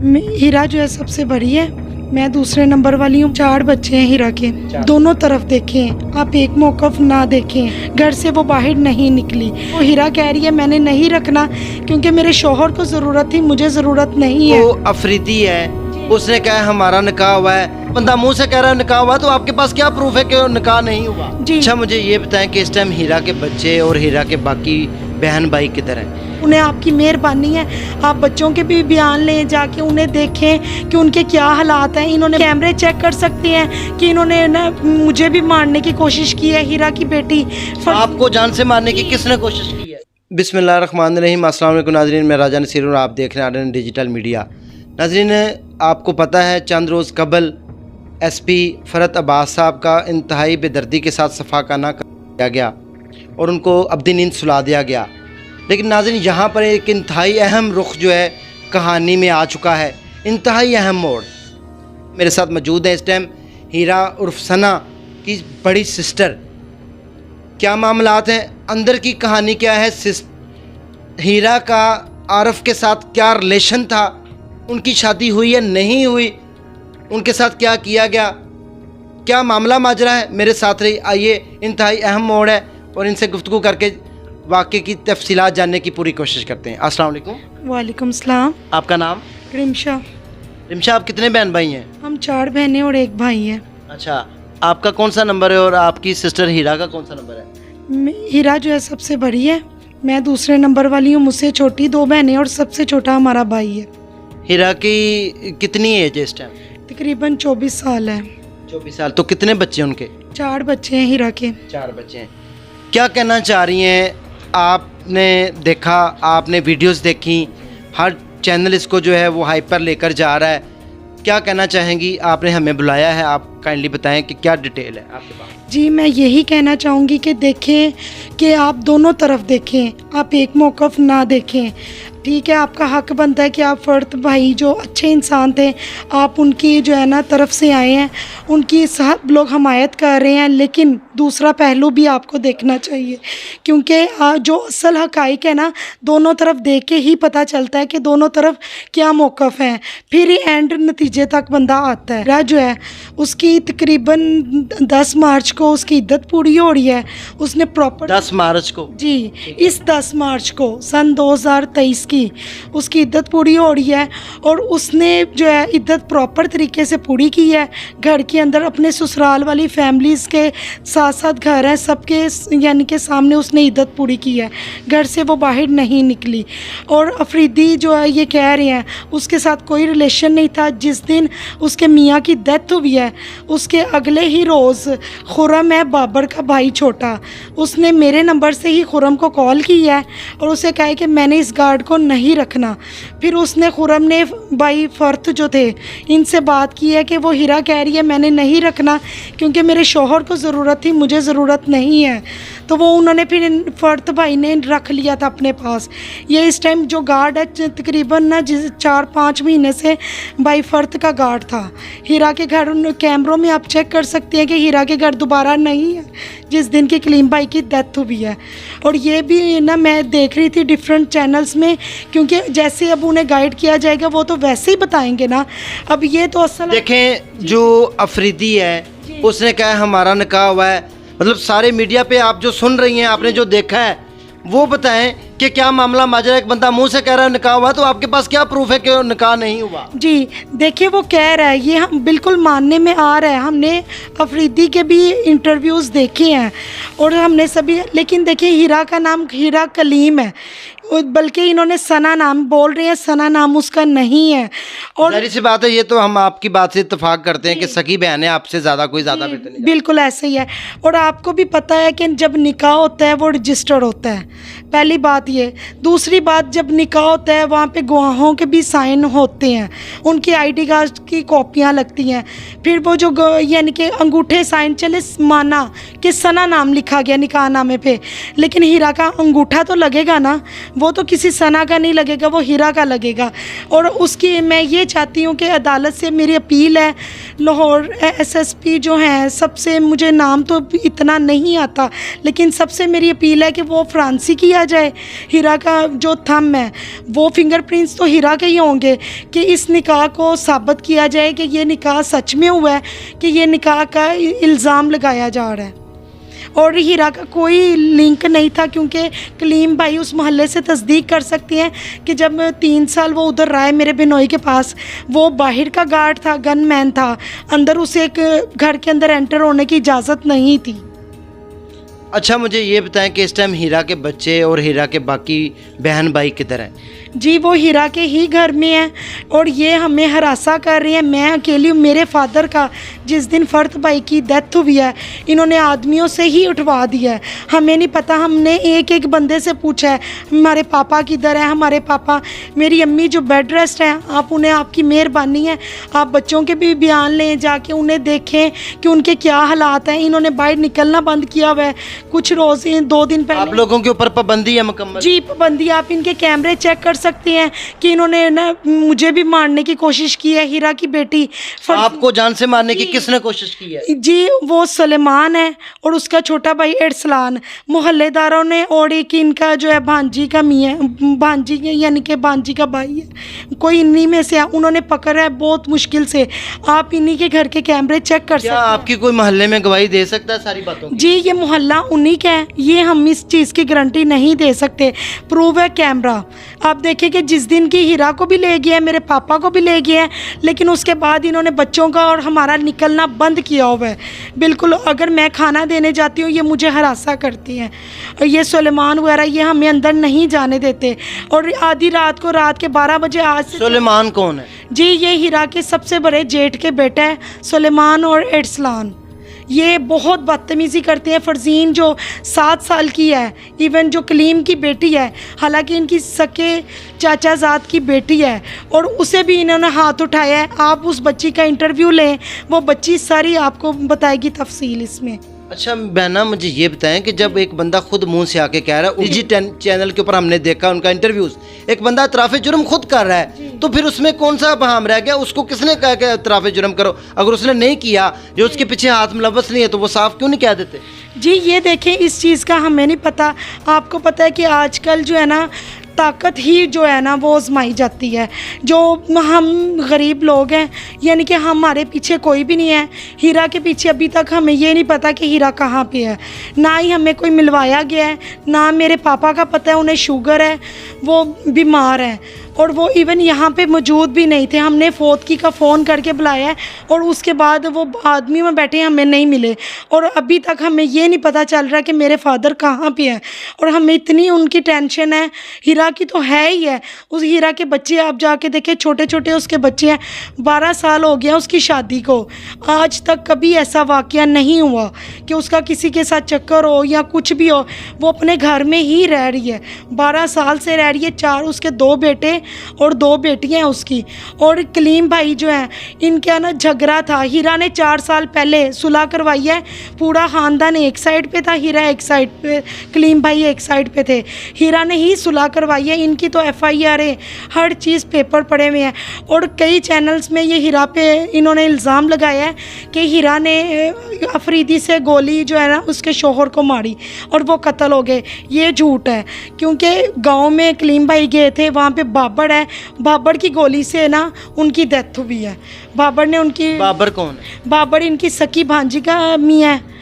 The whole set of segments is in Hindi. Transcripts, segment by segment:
हीरा जो है सबसे बड़ी है, मैं दूसरे नंबर वाली हूँ। 4 बच्चे हैं हीरा के, दोनों तरफ देखें आप, एक मौकफ ना देखें। घर से वो बाहर नहीं निकली। वो हीरा कह रही है मैंने नहीं रखना क्योंकि मेरे शौहर को ज़रूरत थी, मुझे ज़रूरत नहीं है। वो अफरीदी है, उसने कहा है हमारा निकाह हुआ है, बंदा मुंह से कह रहा है निकाह हुआ, तो आपके पास क्या प्रूफ है कि निकाह नहीं हुआ? जी। अच्छा मुझे ये बताएं कि इस टाइम हीरा के बच्चे और हीरा के बाकी बहन भाई किधर हैं? उन्हें आपकी मेहरबानी है, आप बच्चों के भी बयान लें, जाके उन्हें देखें कि उनके क्या हालात हैं। इन्होंने कैमरे चेक कर सकते हैं कि इन्होंने ना मुझे भी मारने की कोशिश की है, हीरा की बेटी। आपको जान से मारने की किसने कोशिश की है? बिस्मिल्लाहिर्रहमानिर्रहीम। अस्सलाम वालेकुम नाज़रीन, मैं राजा नसीर और आप देख रहे हैं आर्यन डिजिटल मीडिया। नाज़रीन, आपको पता है चंद रोज़ कबल SP फ़रत अब्बास साहब का इंतहाई बेदर्दी के साथ सफाकाना किया गया और उनको अब्दी नींद सुला दिया गया। लेकिन नाज़रीन, यहाँ पर एक इंतहाई अहम रुख जो है कहानी में आ चुका है, इंतहाई अहम मोड़। मेरे साथ मौजूद है इस टाइम हीरा उर्फ सना की बड़ी सिस्टर। क्या मामलात हैं, अंदर की कहानी क्या है, हीरा का आरफ के साथ क्या रिलेशन था, उनकी शादी हुई या नहीं हुई, उनके साथ क्या किया गया, क्या मामला माजरा है, मेरे साथ रही। आइए, इंतहाई अहम मोड़ है और इनसे गुफ्तगू करके वाक़े की तफसीलात जानने की पूरी कोशिश करते हैं। अस्सलाम वालेकुम। वालेकुम सलाम। आपका नाम? रिमशा। रिमशा, आप कितने बहन भाई हैं? हम 4 बहनें और 1 भाई है। अच्छा, आपका कौन सा नंबर है और आपकी सिस्टर हीरा का कौन सा नंबर है? हीरा जो है सबसे बड़ी है, मैं दूसरे नंबर वाली हूँ। मुझसे छोटी 2 बहनें और सबसे छोटा हमारा भाई है। हीरा की कितनी एज है इस टाइम? तकरीबन 24 साल है। 24 साल। तो कितने बच्चे हैं उनके? 4 बच्चे हैं हीरा के। 4 बच्चे हैं। क्या कहना चाह रही हैं? आपने देखा, आपने वीडियोस देखी, हर चैनल इसको जो है वो हाइपर लेकर जा रहा है, क्या कहना चाहेंगी? आपने हमें बुलाया है, आप काइंडली बताएं कि क्या डिटेल है आपके पास। जी, मैं यही कहना चाहूँगी कि देखें कि आप दोनों तरफ देखें, आप एक मौकफ ना देखें। ठीक है, आपका हक बनता है कि आप फ़र्द भाई जो अच्छे इंसान थे, आप उनकी जो है ना तरफ से आए हैं, उनकी सब लोग हमायत कर रहे हैं, लेकिन दूसरा पहलू भी आपको देखना चाहिए क्योंकि जो असल हक़ाइक़ है ना, दोनों तरफ देख के ही पता चलता है कि दोनों तरफ क्या मौक़िफ़ हैं, फिर ही एंड नतीजे तक बंदा आता है। राज जो है उसकी तकरीबन 10 मार्च को उसकी इद्दत पूरी हो रही है। उसने प्रॉपर 10 मार्च को जी, इस 10 मार्च को सन 2023 की उसकी इद्दत पूरी हो रही है और उसने जो है इद्दत प्रॉपर तरीके से पूरी की है। घर के अंदर अपने ससुराल वाली फैमिलीज़ के साथ साथ घर है सबके यानी के सामने उसने इद्दत पूरी की है। घर से वो बाहर नहीं निकली और अफरीदी जो है ये कह रहे हैं उसके साथ कोई रिलेशन नहीं था। जिस दिन उसके मियाँ की डेथ हुई है उसके अगले ही रोज़ खुरम है बाबर का भाई छोटा, उसने मेरे नंबर से ही खुरम को कॉल की है और उसे कहा कि मैंने इस गार्ड को नहीं रखना। फिर उसने खुरम ने भाई फ़र्त जो थे इनसे बात की है कि वो हीरा कह रही है मैंने नहीं रखना क्योंकि मेरे शौहर को ज़रूरत थी, मुझे ज़रूरत नहीं है। तो वो उन्होंने फिर फ़र्त भाई ने रख लिया था अपने पास। ये इस टाइम जो गार्ड है तकरीबन ना 4-5 महीने से भाई फ़र्त का गार्ड था। हीरा के घर कैमरों में आप चेक कर सकते हैं कि हीरा के घर दोबारा नहीं है जिस दिन की कलीम भाई की डेथ हुई है। और ये भी ना मैं देख रही थी डिफरेंट चैनल्स में, क्योंकि जैसे अब उन्हें गाइड किया जाएगा वो तो वैसे ही बताएंगे ना। अब ये तो असल देखें, जो अफरीदी है उसने कहा हमारा निकाह हुआ है, मतलब सारे मीडिया पे आप जो सुन रही हैं, आपने जो देखा है वो बताएं कि क्या मामला माजरा। एक बंदा मुंह से कह रहा है निकाह हुआ, तो आपके पास क्या प्रूफ है कि निकाह नहीं हुआ? जी देखिए, वो कह रहा है, ये हम बिल्कुल मानने में आ रहा है। हमने अफरीदी के भी इंटरव्यूज़ देखे हैं और हमने सभी, लेकिन देखिए हीरा का नाम हीरा कलीम है, बल्कि इन्होंने सना नाम बोल रहे हैं, सना नाम उसका नहीं है। और जाहिर सी बात है, ये तो हम आपकी बात से इत्तेफाक करते हैं कि सगी बहन है, आपसे ज़्यादा कोई ज़्यादा बेहतर नहीं। बिल्कुल ऐसे ही है। और आपको भी पता है कि जब निकाह होता है वो रजिस्टर्ड होता है, पहली बात ये। दूसरी बात, जब निकाह होता है वहाँ पे गवाहों के भी साइन होते हैं, उनकी ID कार्ड की कॉपियाँ लगती हैं। फिर वो जो यानी कि अंगूठे साइन चले माना कि सना नाम लिखा गया निकाहनामे पे, लेकिन हीरा का अंगूठा तो लगेगा ना, वो तो किसी सना का नहीं लगेगा, वो हीरा का लगेगा। और उसकी मैं ये चाहती हूँ कि अदालत से मेरी अपील है, लाहौर SSP जो हैं सबसे, मुझे नाम तो इतना नहीं आता, लेकिन सबसे मेरी अपील है कि वो फ्रांसीकी किया जाए। हीरा का जो थंब है वो फिंगरप्रिंट्स तो हीरा के ही होंगे कि इस निकाह को साबित किया जाए कि ये निकाह सच में हुआ है, कि ये निकाह का इल्ज़ाम लगाया जा रहा है। और हीरा का कोई लिंक नहीं था, क्योंकि कलीम भाई उस मोहल्ले से तस्दीक कर सकती हैं कि जब 3 साल वो उधर रहा है मेरे बिनोई के पास, वो बाहर का गार्ड था, गनमैन था, अंदर उसे एक घर के अंदर एंटर होने की इजाज़त नहीं थी। अच्छा मुझे ये बताएं कि इस टाइम हीरा के बच्चे और हीरा के बाकी बहन भाई किधर हैं? जी वो हीरा के ही घर में है और ये हमें हरासा कर रही है। मैं अकेली हूँ। मेरे फादर का जिस दिन फ़र्द भाई की डेथ हुई है इन्होंने आदमियों से ही उठवा दिया है। हमें नहीं पता, हमने एक एक बंदे से पूछा है हमारे पापा किधर है, हमारे पापा। मेरी अम्मी जो बेड रेस्ट हैं, आप उन्हें, आपकी मेहरबानी है आप बच्चों के भी बयान लें, जाके उन्हें देखें कि उनके क्या हालात हैं। इन्होंने बाहर निकलना बंद किया हुआ है कुछ रोज़, 2 दिन पहले। आप लोगों के ऊपर पाबंदी है मुकम्मल? जी पाबंदी। आप इनके कैमरे चेक कर सकते हैं कि इन्होंने ना मुझे भी मारने की कोशिश की है, हीरा की बेटी। आपको जान से मारने की किसने कोशिश की है? जी वो सुलेमान है और उसका छोटा भाई एरसलान। मोहल्लेदारों ने और एक इनका जो है भांजी का मियाँ, भांजी यानी कि भांजी का भाई है, कोई इन्हीं में से उन्होंने पकड़ा है बहुत मुश्किल से। आप इन्हीं के घर के कैमरे चेक कर सकते हैं। आपकी कोई मोहल्ले में गवाही दे सकता है सारी बातों की? जी ये मोहल्ला उन्हीं का है, ये हम इस चीज़ की गारंटी नहीं दे सकते। प्रूव है कैमरा। आप देखें कि जिस दिन की हीरा को भी ले गया है, मेरे पापा को भी ले गया है, लेकिन उसके बाद इन्होंने बच्चों का और हमारा निकलना बंद किया हुआ है बिल्कुल। अगर मैं खाना देने जाती हूँ ये मुझे हरासा करती हैं। और ये सुलेमान वगैरह ये हमें अंदर नहीं जाने देते। और आधी रात को, रात के 12 बजे आज से। सुलेमान कौन है? जी ये हीरा के सबसे बड़े जेठ के बेटा है सुलेमान और एरसलान। ये बहुत बदतमीज़ी करते हैं। फरजीन जो 7 साल की है, इवन जो कलीम की बेटी है, हालांकि इनकी सके चाचाजाद की बेटी है, और उसे भी इन्होंने हाथ उठाया है। आप उस बच्ची का इंटरव्यू लें, वो बच्ची सारी आपको बताएगी तफसील इसमें। अच्छा बहना मुझे ये बताएं कि जब एक बंदा खुद मुंह से आके कह रहा है, निजी चैनल के ऊपर हमने देखा उनका इंटरव्यूज, एक बंदा इतराफ़े जुर्म खुद कर रहा है, तो फिर उसमें कौन सा बहाम रह गया? उसको किसने कहा कि इतराफ़े जुर्म करो? अगर उसने नहीं किया, जो उसके पीछे हाथ मुलव्वस नहीं है, तो वो साफ क्यों नहीं कह देते? जी ये देखें, इस चीज़ का हमें नहीं पता। आपको पता है कि आजकल जो है ना ताकत ही जो है ना वो आजमाई जाती है। जो हम गरीब लोग हैं, यानी कि हमारे पीछे कोई भी नहीं है। हीरा के पीछे अभी तक हमें ये नहीं पता कि हीरा कहाँ पे है, ना ही हमें कोई मिलवाया गया है, ना मेरे पापा का पता है उन्हें शुगर है, वो बीमार है, और वो इवन यहाँ पे मौजूद भी नहीं थे। हमने फोतकी का फ़ोन करके बुलाया है और उसके बाद वो आदमी में बैठे हमें नहीं मिले, और अभी तक हमें ये नहीं पता चल रहा कि मेरे फादर कहाँ पे हैं। और हमें इतनी उनकी टेंशन है। हीरा की तो है ही है। उस हीरा के बच्चे आप जाके देखें, छोटे छोटे उसके बच्चे हैं। 12 साल हो गया उसकी शादी को, आज तक कभी ऐसा वाक़या नहीं हुआ कि उसका किसी के साथ चक्कर हो या कुछ भी हो। वो अपने घर में ही रह रही है, 12 साल से रह रही है। 4 उसके 2 बेटे और 2 बेटियां हैं उसकी। और कलीम भाई जो हैं, इनका ना झगड़ा था। हीरा ने 4 साल पहले सुलह करवाई है। पूरा ख़ानदान एक साइड पे था, हीरा एक साइड पे, कलीम भाई एक साइड पे थे। हीरा ने ही सुलह करवाई है। इनकी तो FIR है, हर चीज़ पेपर पड़े हुए हैं। और कई चैनल्स में ये हीरा पे इन्होंने इल्ज़ाम लगाया है कि हीरा ने अफरीदी से गोली जो है ना उसके शोहर को मारी और वो कत्ल हो गए। ये झूठ है, क्योंकि गांव में कलीम भाई गए थे, वहाँ पे बाबर है, बाबर की गोली से ना उनकी डेथ हुई है। बाबर ने उनकी, बाबर कौन है? बाबर इनकी सकी भांजी का मियाँ है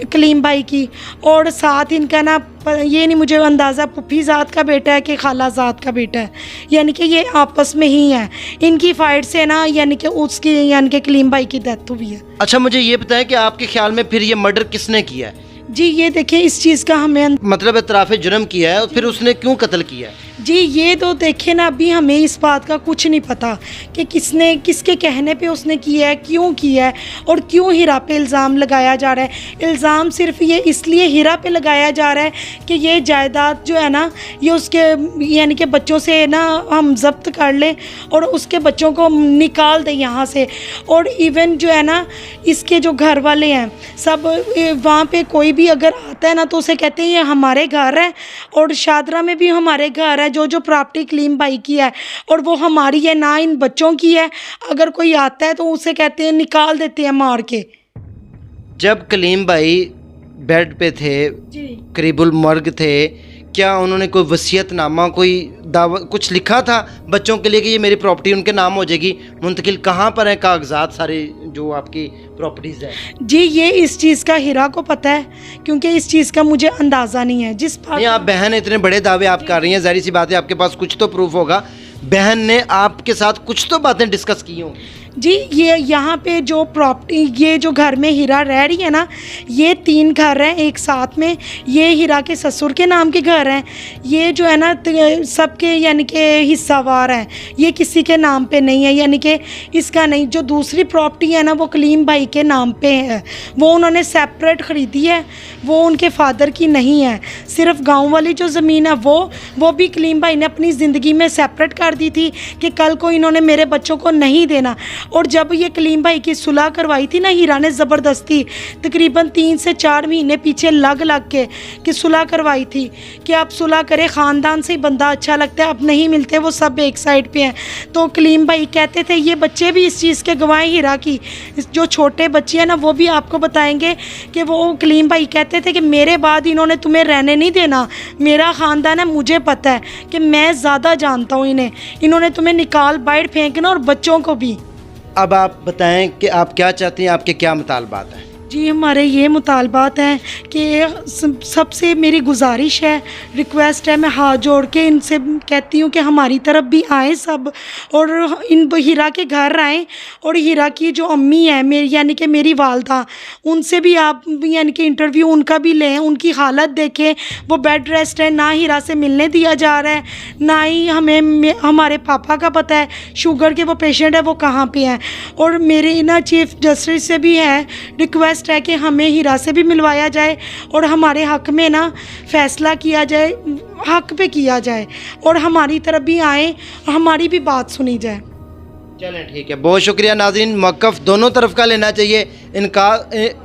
कलीम भाई की। और साथ इनका ना ये नहीं मुझे अंदाज़ा पुप्पी ज़ात का बेटा है कि खाला ज़ात का बेटा है, यानी कि ये आपस में ही है। इनकी फाइट से ना यानी कि उसकी यानी कि कलीम भाई की डेथ हुई है। अच्छा मुझे ये बताएं कि आपके ख्याल में फिर ये मर्डर किसने किया है? जी ये देखिए, इस चीज़ का हमें मतलब इतराफ़े जुर्म किया है और फिर उसने क्यों कत्ल किया है? जी ये तो देखिए ना, अभी हमें इस बात का कुछ नहीं पता कि किसने, किसके कहने पे उसने किया है, क्यों किया है, और क्यों हीरा पे इल्ज़ाम लगाया जा रहा है। इल्ज़ाम सिर्फ ये इसलिए हीरा पे लगाया जा रहा है कि ये जायदाद जो है ना ये उसके यानी कि बच्चों से ना हम जब्त कर लें और उसके बच्चों को निकाल दें यहाँ से। और इवन जो है ना इसके जो घर वाले हैं सब, वहाँ पे कोई भी अगर आता है ना तो उसे कहते हैं ये हमारे घर है, और शादरा में भी हमारे घर है। जो प्रॉपर्टी कलीम भाई की है और वो हमारी है, ना इन बच्चों की है। अगर कोई आता है तो उसे कहते हैं, निकाल देते हैं मार के। जब कलीम भाई बेड पे थे, करीबुल मर्ग थे, क्या उन्होंने कोई वसीयतनामा, कोई दावा कुछ लिखा था बच्चों के लिए कि ये मेरी प्रॉपर्टी उनके नाम हो जाएगी मुंतकिल? कहाँ पर है कागजात सारे जो आपकी प्रॉपर्टीज़ हैं? जी ये इस चीज़ का हीरा को पता है, क्योंकि इस चीज़ का मुझे अंदाज़ा नहीं है। जिस नहीं, आप बहन इतने बड़े दावे आप कर रही हैं, जाहिर सी बात है आपके पास कुछ तो प्रूफ होगा। बहन ने आपके साथ कुछ तो बातें डिस्कस की हों। जी ये यहाँ पे जो प्रॉपर्टी, ये जो घर में हीरा रह रही है ना, ये 3 घर हैं एक साथ में। ये हीरा के ससुर के नाम के घर हैं। ये जो है ना सबके यानी कि हिस्सावार हैं, ये किसी के नाम पे नहीं है, यानी कि इसका नहीं। जो दूसरी प्रॉपर्टी है ना वो कलीम भाई के नाम पे है, वो उन्होंने सेपरेट ख़रीदी है, वो उनके फादर की नहीं है। सिर्फ गाँव वाली जो ज़मीन है वो भी कलीम भाई ने अपनी ज़िंदगी में सेपरेट कर दी थी कि कल को इन्होंने मेरे बच्चों को नहीं देना। और जब ये कलीम भाई की सुलह करवाई थी ना हीरा ने, ज़बरदस्ती तकरीबन 3 से 4 महीने पीछे लग के कि सुलह करवाई थी कि आप सुलह करें, ख़ानदान से ही बंदा अच्छा लगता है, अब नहीं मिलते, वो सब एक साइड पे हैं। तो कलीम भाई कहते थे, ये बच्चे भी इस चीज़ के गवाह, हीरा की जो छोटे बच्चे हैं ना वो भी आपको बताएंगे कि वो कलीम भाई कहते थे कि मेरे बाद इन्होंने तुम्हें रहने नहीं देना, मेरा ख़ानदान है, मुझे पता है कि मैं ज़्यादा जानता हूँ इन्होंने तुम्हें निकाल बाहर फेंकना और बच्चों को भी। अब आप बताएं कि आप क्या चाहती हैं, आपके क्या मुतालबात हैं? जी हमारे ये मुतालबात हैं कि सबसे मेरी गुजारिश है, रिक्वेस्ट है, मैं हाथ जोड़ के इनसे कहती हूँ कि हमारी तरफ भी आए सब, और इन हीरा के घर आएँ, और हीरा की जो अम्मी है मेरी यानी कि मेरी वालदा, उनसे भी आप यानी कि इंटरव्यू उनका भी लें, उनकी हालत देखें। वो बेड रेस्ट है, ना हीरा से मिलने दिया जा रहा है, ना ही हमें हमारे पापा का पता है शुगर के वो पेशेंट है वो कहाँ पे हैं। और मेरे ना चीफ जस्टिस से भी है रिक्वेस्ट है कि हमें हीरा से भी मिलवाया जाए और हमारे हक में ना फैसला किया जाए, हक पे किया जाए, और हमारी तरफ भी आए, हमारी भी बात सुनी जाए। चलें ठीक है, बहुत शुक्रिया नाज़रीन। मौक़िफ़ दोनों तरफ का लेना चाहिए।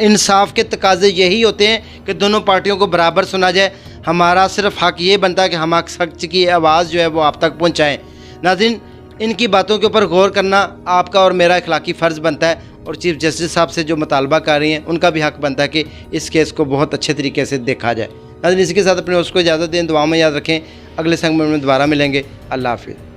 इंसाफ के तकाज़े यही होते हैं कि दोनों पार्टियों को बराबर सुना जाए। हमारा सिर्फ हक ये बनता है कि हम हक सच की आवाज़ जो है वो आप तक पहुँचाएँ। नाज़रीन, इनकी बातों के ऊपर गौर करना आपका और मेरा अखलाकी फ़र्ज़ बनता है, और चीफ जस्टिस साहब से जो मुतालबा कर रही हैं उनका भी हक बनता है कि इस केस को बहुत अच्छे तरीके से देखा जाए। नाज़रीन, इसी के साथ अपने उसको इजाज़त दें, दुआ में याद रखें। अगले सेगमेंट में दोबारा मिलेंगे। अल्लाह हाफ़िज़।